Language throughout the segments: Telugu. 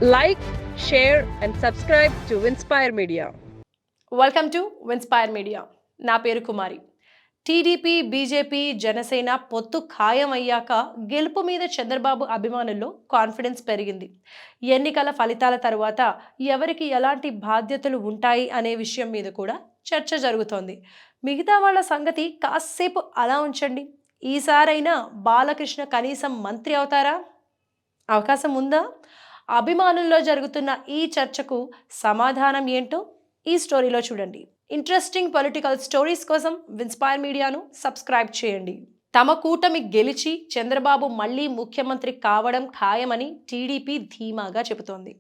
Like, share, and subscribe to Winspire Media. Welcome to Winspire Media. నా పేరు కుమారి. టీడీపీ, బీజేపీ, జనసేన పొత్తు ఖాయం అయ్యాక గెలుపు మీద చంద్రబాబు అభిమానుల్లో కాన్ఫిడెన్స్ పెరిగింది. ఎన్నికల ఫలితాల తర్వాత ఎవరికి ఎలాంటి బాధ్యతలు ఉంటాయి అనే విషయం మీద కూడా చర్చ జరుగుతోంది. మిగతా వాళ్ళ సంగతి కాసేపు అలా ఉంచండి. ఈసారైనా బాలకృష్ణ కనీసం మంత్రి అవుతారా? అవకాశం ఉందా? అభిమానుల్లో జరుగుతున్న ఈ చర్చకు సమాధానం ఏంటో ఈ స్టోరీలో చూడండి. ఇంట్రెస్టింగ్ పొలిటికల్ స్టోరీస్ కోసం విన్స్పైర్ మీడియాను సబ్స్క్రైబ్ చేయండి. తమ కూటమి గెలిచి చంద్రబాబు మళ్ళీ ముఖ్యమంత్రి కావడం ఖాయమని టీడీపీ ధీమాగా చెబుతోంది.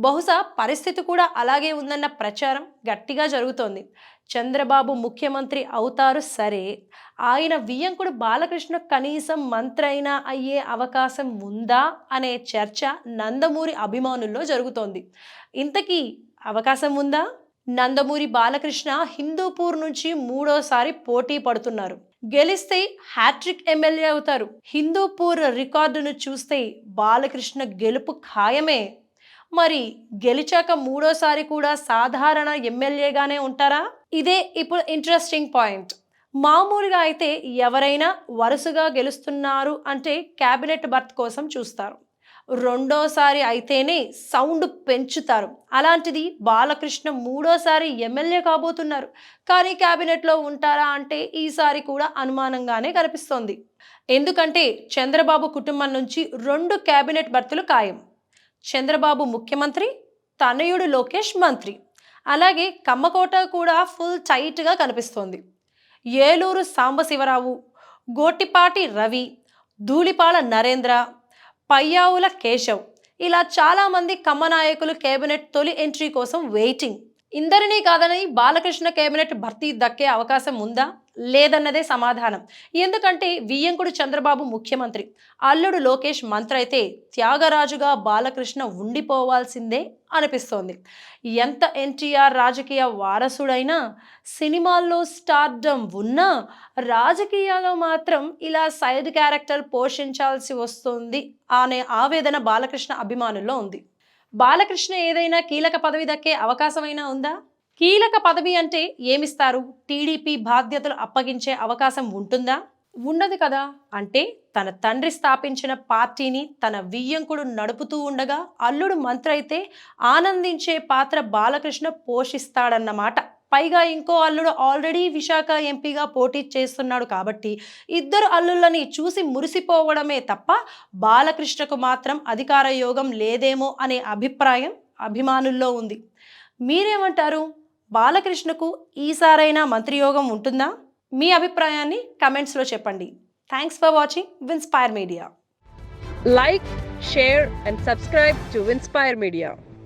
బహుశా పరిస్థితి కూడా అలాగే ఉందన్న ప్రచారం గట్టిగా జరుగుతోంది. చంద్రబాబు ముఖ్యమంత్రి అవుతారు సరే, ఆయన వియ్యంకుడు బాలకృష్ణ కనీసం మంత్రి అయినా అయ్యే అవకాశం ఉందా అనే చర్చ నందమూరి అభిమానుల్లో జరుగుతోంది. ఇంతకీ అవకాశం ఉందా? నందమూరి బాలకృష్ణ హిందూపూర్ నుంచి మూడోసారి పోటీ పడుతున్నారు. గెలిస్తే హ్యాట్రిక్ ఎమ్మెల్యే అవుతారు. హిందూపూర్ రికార్డును చూస్తే బాలకృష్ణ గెలుపు ఖాయమే. మరి గెలిచాక మూడోసారి కూడా సాధారణ ఎమ్మెల్యేగానే ఉంటారా? ఇదే ఇప్పుడు ఇంట్రెస్టింగ్ పాయింట్. మామూలుగా అయితే ఎవరైనా వరుసగా గెలుస్తున్నారు అంటే క్యాబినెట్ బర్త్ కోసం చూస్తారు. రెండోసారి అయితేనే సౌండ్ పెంచుతారు. అలాంటిది బాలకృష్ణ మూడోసారి ఎమ్మెల్యే కాబోతున్నారు. కానీ క్యాబినెట్లో ఉంటారా అంటే ఈసారి కూడా అనుమానంగానే కనిపిస్తోంది. ఎందుకంటే చంద్రబాబు కుటుంబం నుంచి 2 క్యాబినెట్ బర్తులు ఖాయం. చంద్రబాబు ముఖ్యమంత్రి, తనయుడు లోకేష్ మంత్రి. అలాగే కమ్మకోట కూడా ఫుల్ టైట్గా కనిపిస్తోంది. ఏలూరు సాంబశివరావు, గోటిపాటి రవి, ధూళిపాల నరేంద్ర, పయ్యావుల కేశవ్, ఇలా చాలామంది కమ్మ నాయకులు కేబినెట్ తొలి ఎంట్రీ కోసం వెయిటింగ్. ఇందరినీ కాదని బాలకృష్ణ కేబినెట్ భర్తీ దక్కే అవకాశం ఉందా లేదన్నదే సమాధానం. ఎందుకంటే వియ్యంకుడు చంద్రబాబు ముఖ్యమంత్రి, అల్లుడు లోకేష్ మంత్రి అయితే త్యాగరాజుగా బాలకృష్ణ ఉండిపోవాల్సిందే అనిపిస్తోంది. ఎంత ఎన్టీఆర్ రాజకీయ వారసుడైనా, సినిమాల్లో స్టార్డమ్ ఉన్నా, రాజకీయాల్లో మాత్రం ఇలా సైడ్ క్యారెక్టర్ పోషించాల్సి వస్తుంది అనే ఆవేదన బాలకృష్ణ అభిమానుల్లో ఉంది. బాలకృష్ణ ఏదైనా కీలక పదవి దక్కే అవకాశమైనా ఉందా? కీలక పదవి అంటే ఏమిస్తారు? టీడీపీ బాధ్యతలు అప్పగించే అవకాశం ఉంటుందా? ఉండదు కదా. అంటే తన తండ్రి స్థాపించిన పార్టీని తన వియ్యంకుడు నడుపుతూ ఉండగా అల్లుడు మంత్రి అయితే ఆనందించే పాత్ర బాలకృష్ణ పోషిస్తాడన్నమాట. పైగా ఇంకో అల్లుడు ఆల్రెడీ విశాఖ ఎంపీగా పోటీ చేస్తున్నాడు కాబట్టి ఇద్దరు అల్లుళ్ళని చూసి మురిసిపోవడమే తప్ప బాలకృష్ణకు మాత్రం అధికార యోగం లేదేమో అనే అభిప్రాయం అభిమానుల్లో ఉంది. మీరేమంటారు? బాలకృష్ణకు ఈసారైనా మంత్రి యోగం ఉంటుందా? మీ అభిప్రాయాన్ని కమెంట్స్లో చెప్పండి. Thanks for watching Winspire Media. Like, share, and subscribe to Winspire Media.